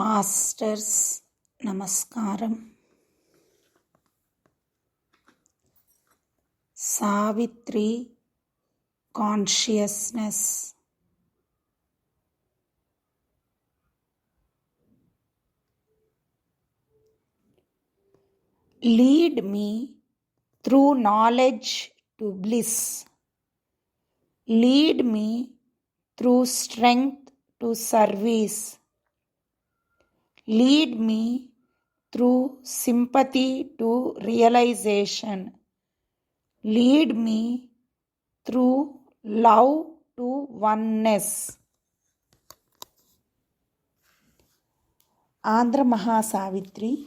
Masters నమస్కారం. Savitri consciousness. Lead me through knowledge to bliss. Lead me through strength to service. Lead me through sympathy to realization. Lead me through love to oneness. Andhra Mahasavitri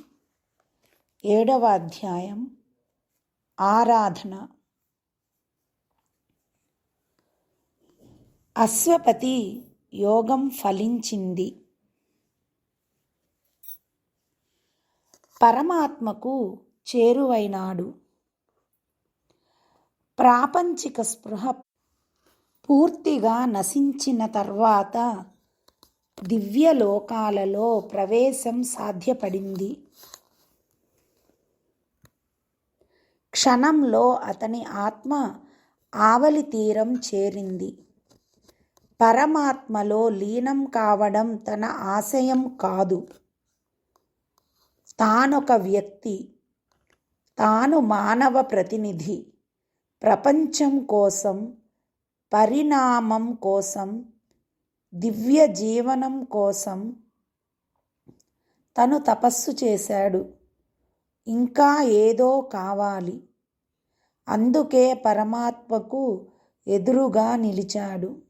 7వ అధ్యాయం ఆరాధన. అశ్వపతి యోగం ఫలించింది. పరమాత్మకు చేరువైనాడు. ప్రాపంచిక స్పృహ పూర్తిగా నశించిన తర్వాత దివ్యలోకాలలో ప్రవేశం సాధ్యపడింది. క్షణంలో అతని ఆత్మ ఆవలి తీరం చేరింది. పరమాత్మలో లీనం కావడం తన ఆశయం కాదు. తానొక వ్యక్తి, తాను మానవ ప్రతినిధి. ప్రపంచం కోసం, పరిణామం కోసం, దివ్య జీవనం కోసం తను తపస్సు చేశాడు. ఇంకా ఏదో కావాలి. అందుకే పరమాత్మకు ఎదురుగా నిలిచాడు.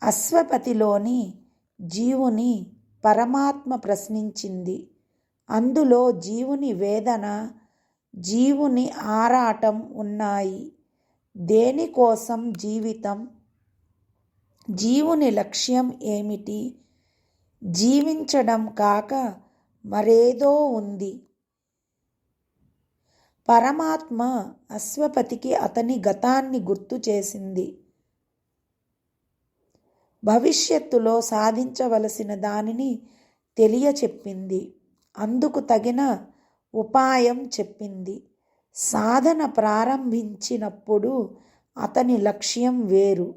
అశ్వపతిలోని జీవుని పరమాత్మ ప్రశ్నించింది. అందులో జీవుని వేదన, జీవుని ఆరాటం ఉన్నాయి. దేనికోసం జీవితం? జీవుని లక్ష్యం ఏమిటి? జీవించడం కాక మరేదో ఉంది. పరమాత్మ అశ్వపతికి అతని గతాన్ని గుర్తు చేసింది. భవిష్యత్తులో సాధించవలసిన దానిని తెలియచెప్పింది. అందుకు తగిన ఉపాయం చెప్పింది. సాధన ప్రారంభించినప్పుడు అతని లక్ష్యం వేరు.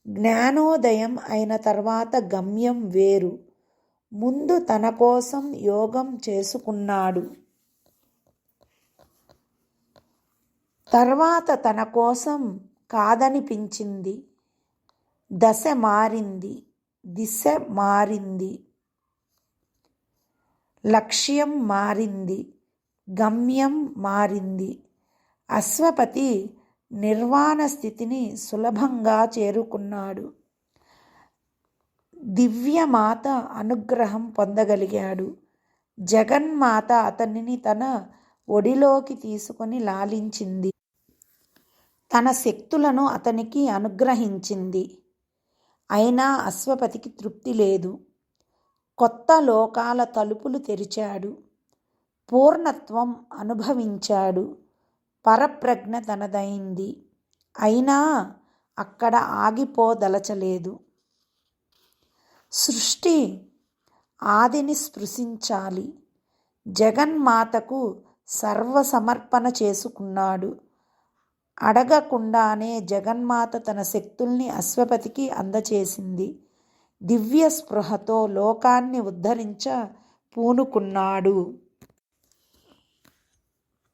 జ్ఞానోదయం అయిన తర్వాత గమ్యం వేరు. ముందు తన కోసం యోగం చేసుకున్నాడు. తర్వాత తన కోసం కాదనిపించింది. దశ మారింది, దిశ మారింది, లక్ష్యం మారింది, గమ్యం మారింది. అశ్వపతి నిర్వాణ స్థితిని సులభంగా చేరుకున్నాడు. దివ్యమాత అనుగ్రహం పొందగలిగాడు. జగన్మాత అతనిని తన ఒడిలోకి తీసుకొని లాలించింది. తన శక్తులను అతనికి అనుగ్రహించింది. అయినా అశ్వపతికి తృప్తి లేదు. కొత్త లోకాల తలుపులు తెరిచాడు. పూర్ణత్వం అనుభవించాడు. పరప్రజ్ఞ తనదైంది. అయినా అక్కడ ఆగిపోదలచలేదు. సృష్టి ఆదిని స్పృశించాలి. జగన్మాతకు సర్వసమర్పణ చేసుకున్నాడు. అడగకుండానే జగన్మాత తన శక్తుల్ని అశ్వపతికి అందచేసింది. దివ్య స్పృహతో లోకాన్ని ఉద్ధరించ పూనుకున్నాడు.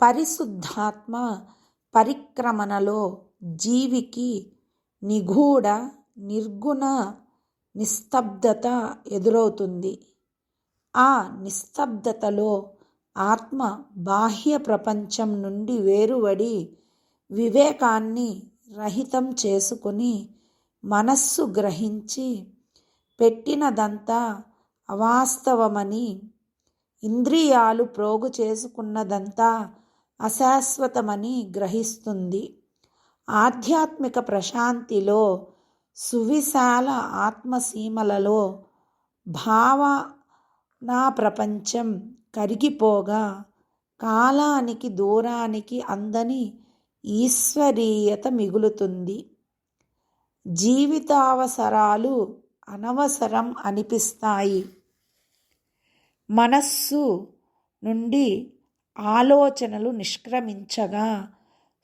పరిశుద్ధాత్మ పరిక్రమణలో జీవికి నిగూఢ నిర్గుణ నిస్తబ్దత ఎదురవుతుంది. ఆ నిస్తబ్దతలో ఆత్మ బాహ్య ప్రపంచం నుండి వేరుపడి వివేకాన్ని రహితం చేసుకుని మనస్సు గ్రహించి పెట్టినదంతా అవాస్తవమని, ఇంద్రియాలు ప్రోగు చేసుకున్నదంతా అశాశ్వతమని గ్రహిస్తుంది. ఆధ్యాత్మిక ప్రశాంతిలో, సువిశాల ఆత్మసీమలలో భావనా ప్రపంచం కరిగిపోగా కాలానికి దూరానికి అందని ఈశ్వరీయత మిగులుతుంది. జీవితావసరాలు అనవసరం అనిపిస్తాయి. మనస్సు నుండి ఆలోచనలు నిష్క్రమించగా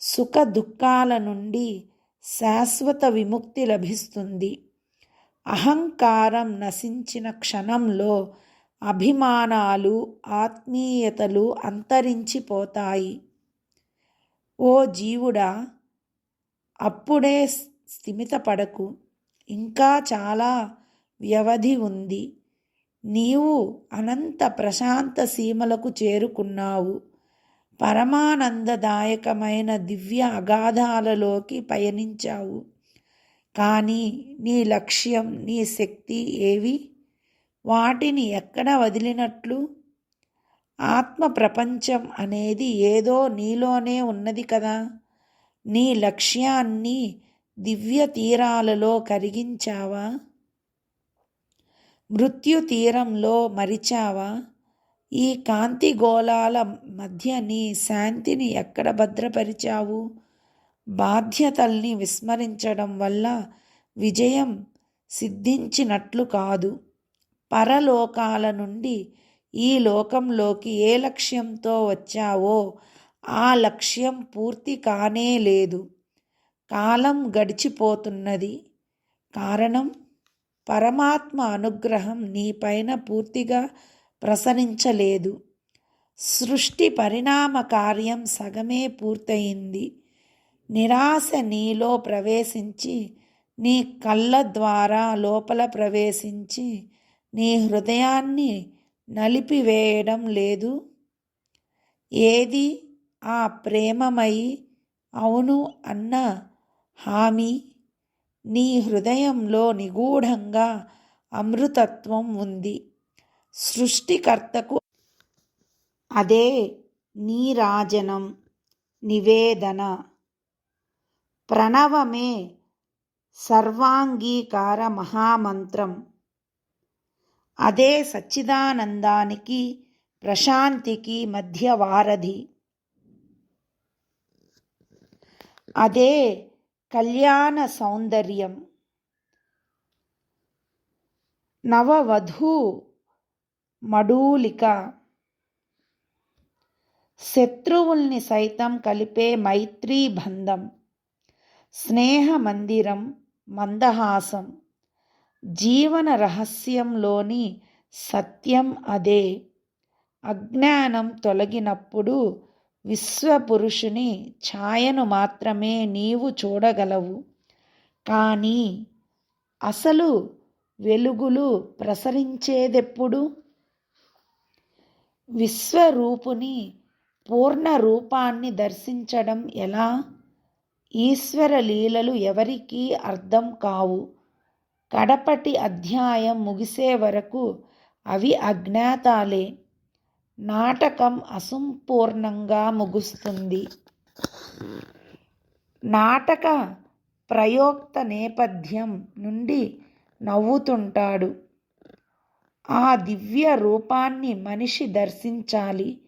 సుఖ దుఃఖాల నుండి శాశ్వత విముక్తి లభిస్తుంది. అహంకారం నశించిన క్షణంలో అభిమానాలు, ఆత్మీయతలు అంతరించిపోతాయి. ఓ జీవుడా, అప్పుడే స్థిమితపడకు. ఇంకా చాలా వ్యవధి ఉంది. నీవు అనంత ప్రశాంత సీమలకు చేరుకున్నావు. పరమానందదాయకమైన దివ్య అగాధాలలోకి పయనించావు. కానీ నీ లక్ష్యం, నీ శక్తి ఏవి? వాటిని ఎక్కడ వదిలినట్లు? ఆత్మ ప్రపంచం అనేది ఏదో నీలోనే ఉన్నది కదా. నీ లక్ష్యాన్ని దివ్య తీరాలలో కరిగించావా? మృత్యు తీరంలో మరిచావా? ఈ కాంతి గోళాల మధ్య నీ శాంతిని ఎక్కడ భద్రపరిచావు? బాధ్యతల్ని విస్మరించడం వల్ల విజయం సిద్ధించినట్లు కాదు. పరలోకాల నుండి ఈ లోకంలోకి ఏ లక్ష్యంతో వచ్చావో ఆ లక్ష్యం పూర్తి కానే లేదు. కాలం గడిచిపోతున్నది. కారణం, పరమాత్మ అనుగ్రహం నీపైన పూర్తిగా ప్రసరించలేదు. సృష్టి పరిణామ కార్యం సగమే పూర్తయింది. నిరాశ నీలో ప్రవేశించి, నీ కళ్ళ ద్వారా లోపల ప్రవేశించి నీ హృదయాన్ని నలిపివేయడం లేదు. ఏది ఆ ప్రేమమయి అవును అన్న హామీ? నీ హృదయంలో నిగూఢంగా అమృతత్వం ఉంది. సృష్టికర్తకు అదే నీరాజనం, నివేదన. ప్రణవమే సర్వాంగీకార మహామంత్రం. అదే సచ్చిదానందానికి, ప్రశాంతికి మధ్య వారధి. అదే కళ్యాణ సౌందర్యం. నవవధూ మడూలిక. శత్రువుల్ని సైతం కలిపే మైత్రీ బంధం. స్నేహ మందిరం, మందహాసం. జీవన రహస్యంలోని సత్యం అదే. అజ్ఞానం తొలగినప్పుడు విశ్వపురుషుని ఛాయను మాత్రమే నీవు చూడగలవు. కానీ అసలు వెలుగులు ప్రసరించేదెప్పుడు? విశ్వరూపుని పూర్ణ రూపాన్ని దర్శించడం ఎలా? ఈశ్వర లీలలు ఎవరికీ అర్థం కావు. కడపటి అధ్యాయం ముగిసే వరకు అవి అజ్ఞాతాలే. నాటకం అసంపూర్ణంగా ముగుస్తుంది. నాటక ప్రయోక్త నేపథ్యం నుండి నవ్వుతుంటాడు. ఆ దివ్య రూపాన్ని మనిషి దర్శించాలి.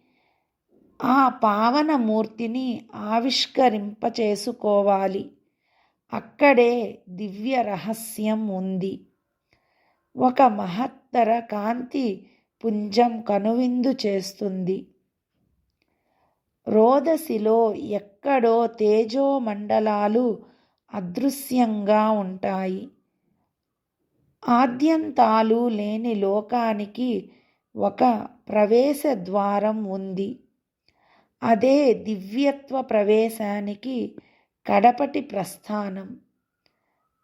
ఆ పావనమూర్తిని ఆవిష్కరింపచేసుకోవాలి. అక్కడే దివ్య రహస్యం ఉంది. ఒక మహత్తర కాంతి పుంజం కనువిందు చేస్తుంది. రోదసిలో ఎక్కడో తేజోమండలాలు అదృశ్యంగా ఉంటాయి. ఆద్యంతాలు లేని లోకానికి ఒక ప్రవేశ ద్వారం ఉంది. అదే దివ్యత్వ ప్రవేశానికి కడపటి ప్రస్థానం.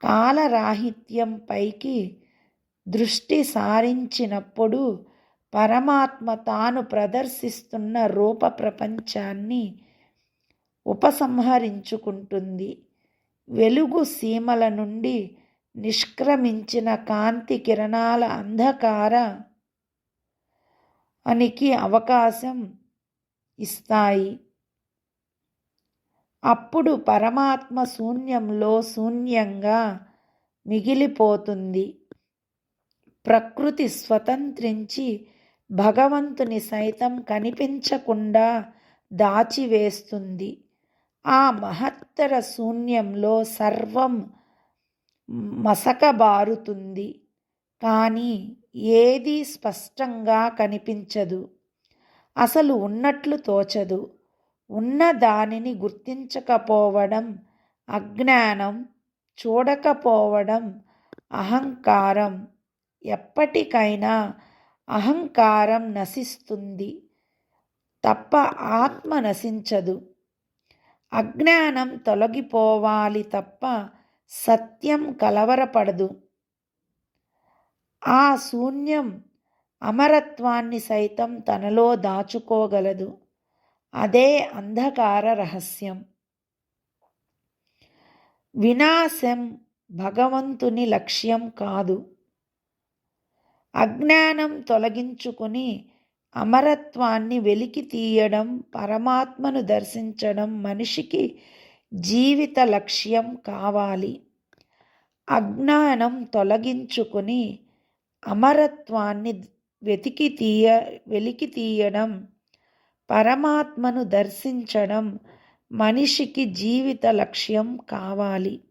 కాలరాహిత్యం పైకి దృష్టి సారించినప్పుడు పరమాత్మ తాను ప్రదర్శిస్తున్న రూప ప్రపంచాన్ని ఉపసంహరించుకుంటుంది. వెలుగు సీమల నుండి నిష్క్రమించిన కాంతి కిరణాల అంధకారానికి అవకాశం ఇస్తాయి. అప్పుడు పరమాత్మ శూన్యంలో శూన్యంగా మిగిలిపోతుంది. ప్రకృతి స్వతంత్రించి భగవంతుని సైతం కనిపించకుండా దాచివేస్తుంది. ఆ మహత్తర శూన్యంలో సర్వం మసకబారుతుంది. కానీ ఏదీ స్పష్టంగా కనిపించదు. అసలు ఉన్నట్లు తోచదు. ఉన్న దానిని గుర్తించకపోవడం అజ్ఞానం, చూడకపోవడం అహంకారం. ఎప్పటికైనా అహంకారం నశిస్తుంది తప్ప ఆత్మ నశించదు. అజ్ఞానం తొలగిపోవాలి తప్ప సత్యం కలవరపడదు. ఆ శూన్యం అమరత్వాన్ని సైతం తనలో దాచుకోగలదు. అదే అంధకార రహస్యం. వినాశం భగవంతుని లక్ష్యం కాదు. అజ్ఞానం తొలగించుకుని అమరత్వాన్ని వెలికి తీయడం, పరమాత్మను దర్శించడం మనిషికి జీవిత లక్ష్యం కావాలి. అజ్ఞానం తొలగించుకుని అమరత్వాన్ని వెలికి తీయడం, పరమాత్మను దర్శించడం మనిషికి జీవిత లక్ష్యం కావాలి.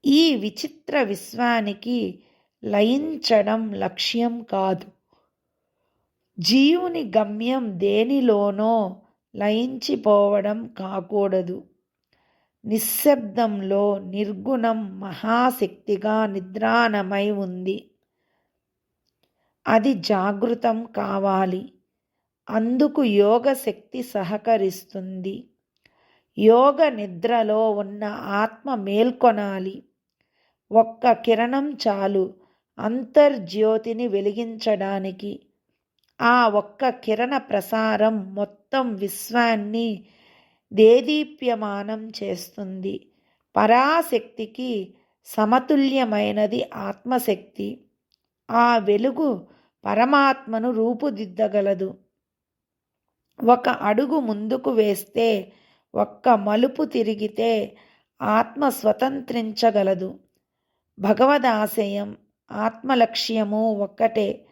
ఈ విచిత్ర విశ్వానికి లయించడం లక్ష్యం కాదు. జీవుని గమ్యం దేనిలోనో లయించిపోవడం కాకూడదు. నిశ్శబ్దంలో నిర్గుణం మహాశక్తిగా నిద్రాణమై ఉంది. అది జాగృతం కావాలి. అందుకు యోగ శక్తి సహకరిస్తుంది. యోగ నిద్రలో ఉన్న ఆత్మ మేల్కొనాలి. ఒక్క కిరణం చాలు అంతర్జ్యోతిని వెలిగించడానికి. ఆ ఒక్క కిరణ ప్రసారం మొత్తం విశ్వాన్ని దేదీప్యమానం చేస్తుంది. పరాశక్తికి సమతుల్యమైనది ఆత్మశక్తి. ఆ వెలుగు పరమాత్మను రూపుదిద్దగలదు. ఒక అడుగు ముందుకు వేస్తే, ఒక్క మలుపు తిరిగితే ఆత్మ స్వతంత్రించగలదు. భగవదాశయం, ఆత్మలక్ష్యము ఒక్కటే.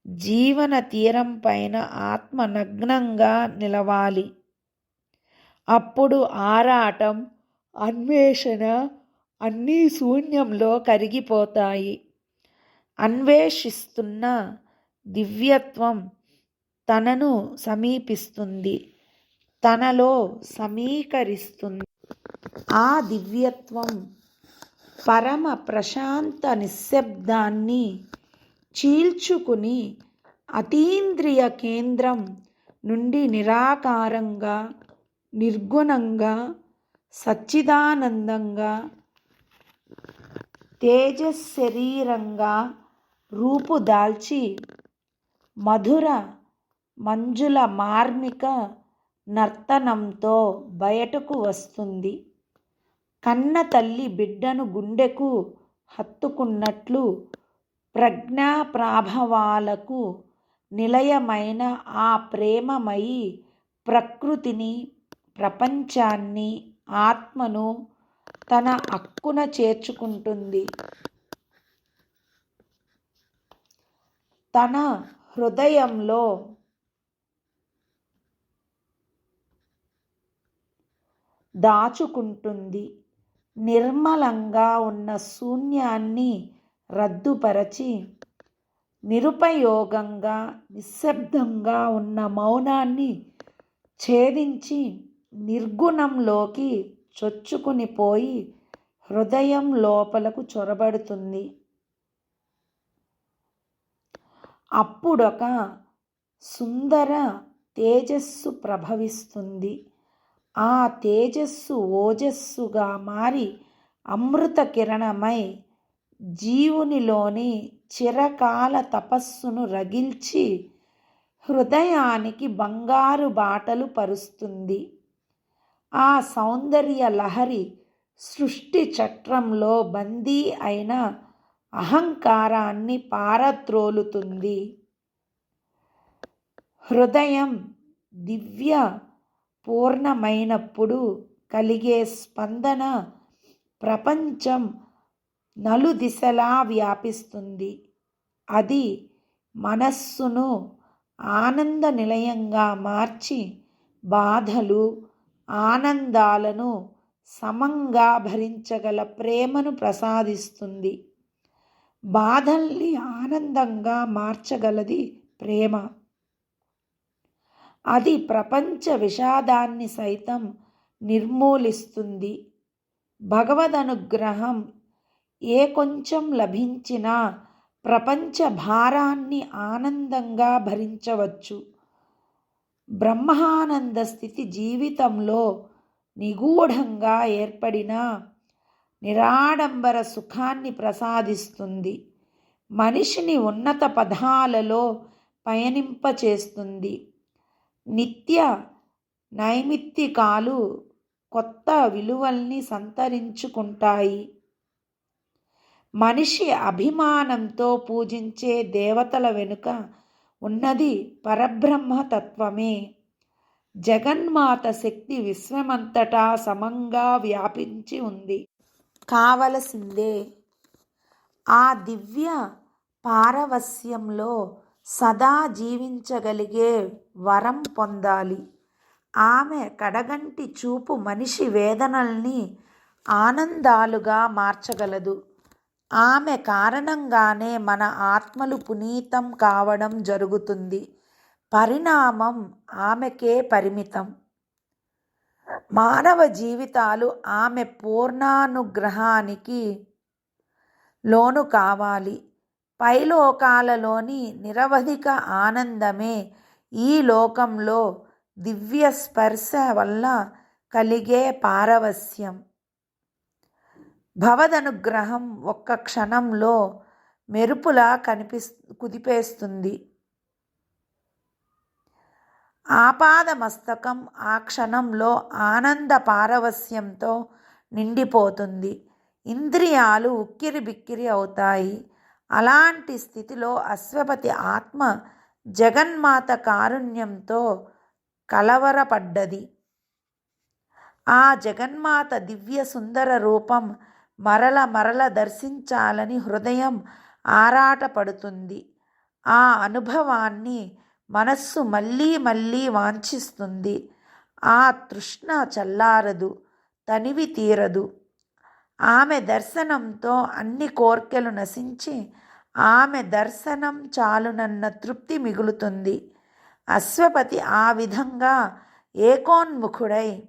జీవన తీరం పైన ఆత్మ నగ్నంగా నిలవాలి. అప్పుడు ఆరాటం, అన్వేషణ అన్నీ శూన్యంలో కరిగిపోతాయి. అన్వేషిస్తున్న దివ్యత్వం తనను సమీపిస్తుంది, తనలో సమీకరిస్తుంది. ఆ దివ్యత్వం పరమ ప్రశాంత నిశ్శబ్దాన్ని చీల్చుకుని అతీంద్రియ కేంద్రం నుండి నిరాకారంగా, నిర్గుణంగా, సచ్చిదానందంగా, తేజశరీరంగా రూపుదాల్చి మధుర మంజుల మార్మిక నర్తనంతో బయటకు వస్తుంది. కన్న తల్లి బిడ్డను గుండెకు హత్తుకున్నట్లు ప్రజ్ఞా ప్రాభవాలకు నిలయమైన ఆ ప్రేమమయి ప్రకృతిని, ప్రపంచాన్ని, ఆత్మను తన అక్కున చేర్చుకుంటుంది. తన హృదయంలో దాచుకుంటుంది. నిర్మలంగా ఉన్న శూన్యాన్ని రద్దుపరచి, నిరుపయోగంగా, నిశ్శబ్దంగా ఉన్న మౌనాన్ని ఛేదించి నిర్గుణంలోకి చొచ్చుకుని పోయి హృదయం లోపలకు చొరబడుతుంది. అప్పుడొక సుందర తేజస్సు ప్రభవిస్తుంది. ఆ తేజస్సు ఓజస్సుగా మారి అమృత కిరణమై జీవునిలోని చిరకాల తపస్సును రగిల్చి హృదయానికి బంగారు బాటలు పరుస్తుంది. ఆ సౌందర్య లహరి సృష్టి చట్రంలో బందీ అయిన అహంకారాన్ని పారద్రోలుతుంది. హృదయం దివ్య పూర్ణమైనప్పుడు కలిగే స్పందన ప్రపంచం నలుదిశలా వ్యాపిస్తుంది. అది మనస్సును ఆనంద నిలయంగా మార్చి బాధలు, ఆనందాలను సమంగా భరించగల ప్రేమను ప్రసాదిస్తుంది. బాధల్ని ఆనందంగా మార్చగలది ప్రేమ. అది ప్రపంచ విషాదాన్ని సైతం నిర్మూలిస్తుంది. భగవదనుగ్రహం ఏ కొంచెం లభించినా ప్రపంచ భారాన్ని ఆనందంగా భరించవచ్చు. బ్రహ్మానంద స్థితి జీవితంలో నిగూఢంగా ఏర్పడిన నిరాడంబర సుఖాన్ని ప్రసాదిస్తుంది. మనిషిని ఉన్నత పదాలలో పయనింపచేస్తుంది. నిత్య నైమిత్తికాలు కొత్త విలువల్ని సంతరించుకుంటాయి. మనిషి అభిమానంతో పూజించే దేవతల వెనుక ఉన్నది పరబ్రహ్మతత్వమే. జగన్మాత శక్తి విశ్వమంతటా సమంగా వ్యాపించి ఉంది. కావలసిందే ఆ దివ్య పారవస్యంలో సదా జీవించగలిగే వరం పొందాలి. ఆమె కడగంటి చూపు మనిషి వేదనల్ని ఆనందాలుగా మార్చగలదు. ఆమె కారణంగానే మన ఆత్మలు పునీతం కావడం జరుగుతుంది. పరిణామం ఆమెకే పరిమితం. మానవ జీవితాలు ఆమె పూర్ణానుగ్రహానికి లోను కావాలి. పైలోకాలలోని నిరవధిక ఆనందమే ఈ లోకంలో దివ్య స్పర్శ వల్ల కలిగే పారవస్యం. భవదనుగ్రహం ఒక్క క్షణంలో మెరుపులా కుదిపేస్తుంది. ఆపాద మస్తకం ఆ క్షణంలో ఆనంద పారవస్యంతో నిండిపోతుంది. ఇంద్రియాలు ఉక్కిరి బిక్కిరి అవుతాయి. అలాంటి స్థితిలో అశ్వపతి ఆత్మ జగన్మాత కారుణ్యంతో కలవరపడ్డది. ఆ జగన్మాత దివ్య సుందర రూపం మరల మరల దర్శించాలని హృదయం ఆరాటపడుతుంది. ఆ అనుభవాన్ని మనస్సు మళ్ళీ మళ్ళీ వాంఛిస్తుంది. ఆ తృష్ణ చల్లారదు, తనివి తీరదు. ఆమె దర్శనంతో అన్ని కోర్కెలు నశించి ఆమె దర్శనం చాలునన్న తృప్తి మిగులుతుంది. అశ్వపతి ఆ విధంగా ఏకోన్ముఖుడై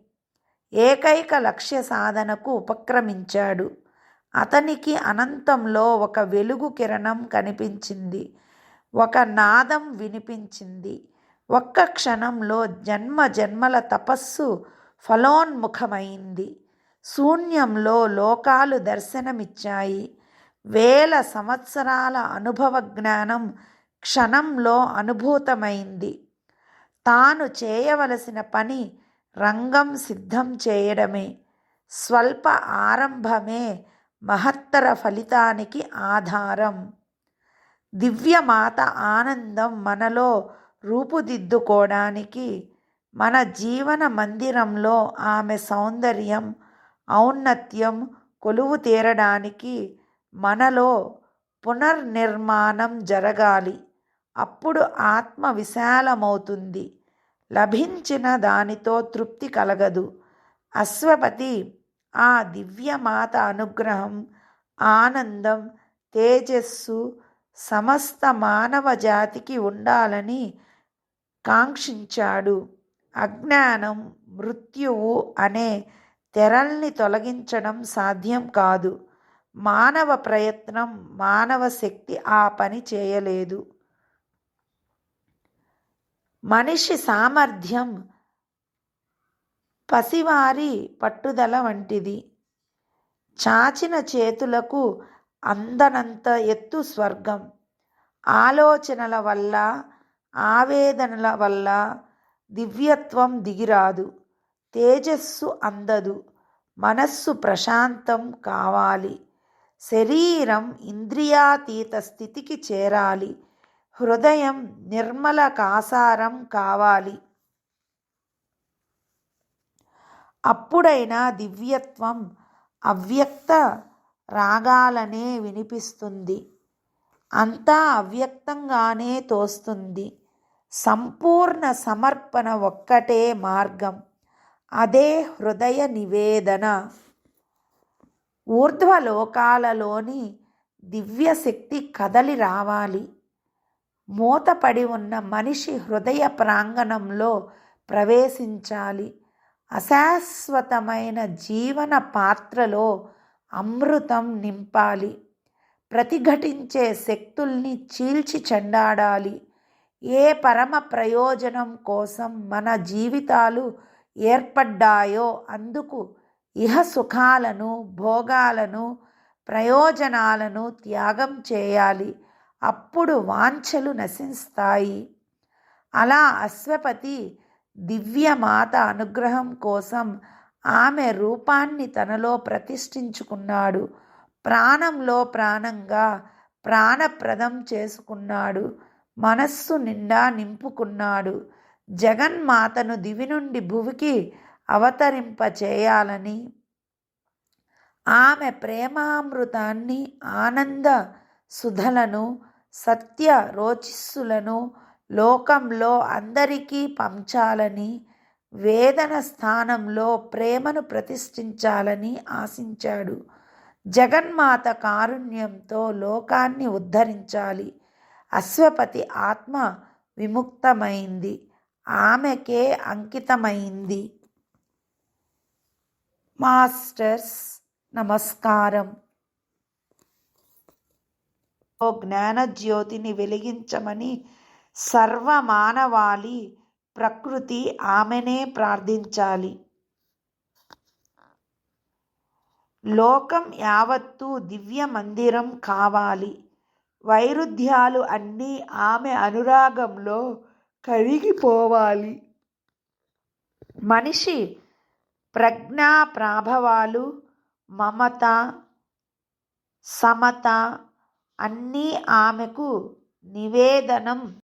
ఏకైక లక్ష్య సాధనకు ఉపక్రమించాడు. అతనికి అనంతంలో ఒక వెలుగు కిరణం కనిపించింది. ఒక నాదం వినిపించింది. ఒక్క క్షణంలో జన్మ జన్మల తపస్సు ఫలోన్ముఖమైంది. శూన్యంలో లోకాలు దర్శనమిచ్చాయి. వేల సంవత్సరాల అనుభవ జ్ఞానం క్షణంలో అనుభూతమైంది. తాను చేయవలసిన పని రంగం సిద్ధం చేయడమే. స్వల్ప ఆరంభమే మహత్తర ఫలితానికి ఆధారం. దివ్యమాత ఆనందం మనలో రూపుదిద్దుకోవడానికి, మన జీవన మందిరంలో ఆమె సౌందర్యం, ఔన్నత్యం కొలువు తీరడానికి మనలో పునర్నిర్మాణం జరగాలి. అప్పుడు ఆత్మ విశాలమవుతుంది. లభించిన దానితో తృప్తి కలగదు. అశ్వపతి ఆ దివ్యమాత అనుగ్రహం, ఆనందం, తేజస్సు సమస్త మానవ జాతికి ఉండాలని కాంక్షించాడు. అజ్ఞానం, మృత్యువు అనే తెరల్ని తొలగించడం సాధ్యం కాదు. మానవ ప్రయత్నం, మానవ శక్తి ఆ పని చేయలేదు. మనిషి సామర్థ్యం పసివారి పట్టుదల వంటిది. చాచిన చేతులకు అందనంత ఎత్తు స్వర్గం. ఆలోచనల వల్ల, ఆవేదనల వల్ల దివ్యత్వం దిగిరాదు. తేజస్సు అందదు. మనస్సు ప్రశాంతం కావాలి. శరీరం ఇంద్రియాతీత స్థితికి చేరాలి. హృదయం నిర్మల కాసారం కావాలి. అప్పుడైనా దివ్యత్వం అవ్యక్త రాగాలనే వినిపిస్తుంది. అంతా అవ్యక్తంగానే తోస్తుంది. సంపూర్ణ సమర్పణ ఒక్కటే మార్గం. అదే హృదయ నివేదన. ఊర్ధ్వలోకాలలోని దివ్యశక్తి కదలి రావాలి. మూతపడి ఉన్న మనిషి హృదయ ప్రాంగణంలో ప్రవేశించాలి. అశాశ్వతమైన జీవన పాత్రలో అమృతం నింపాలి. ప్రతిఘటించే శక్తుల్ని చీల్చి చెండాడాలి. ఏ పరమ ప్రయోజనం కోసం మన జీవితాలు ఏర్పడ్డాయో అందుకు ఇహ సుఖాలను, భోగాలను, ప్రయోజనాలను త్యాగం చేయాలి. అప్పుడు వాంఛలు నశిస్తాయి. అలా అశ్వపతి దివ్యమాత అనుగ్రహం కోసం ఆమె రూపాన్ని తనలో ప్రతిష్ఠించుకున్నాడు. ప్రాణంలో ప్రాణంగా ప్రాణప్రదం చేసుకున్నాడు. మనస్సు నిండా నింపుకున్నాడు. జగన్మాతను దివి నుండి భువికి అవతరింపచేయాలని, ఆమె ప్రేమామృతాన్ని, ఆనంద సుధలను, సత్య రోచిస్సులను లోకంలో అందరికీ పంచాలని, వేదన స్థానంలో ప్రేమను ప్రతిష్ఠించాలని ఆశించాడు. జగన్మాత కారుణ్యంతో లోకాన్ని ఉద్ధరించాలి. అశ్వపతి ఆత్మ విముక్తమైంది. ఆమెకే అంకితమైంది. మాస్టర్స్ నమస్కారం. ఓ జ్ఞానజ్యోతిని వెలిగించమని సర్వమానవాళి ప్రకృతి ఆమెనే ప్రార్థించాలి. లోకం యావత్తూ దివ్య మందిరం కావాలి. వైరుధ్యాలు అన్నీ ఆమె అనురాగంలో కరిగిపోవాలి. మనిషి ప్రజ్ఞా ప్రాభవాలు, మమత, సమత అన్నీ ఆమెకు నివేదనం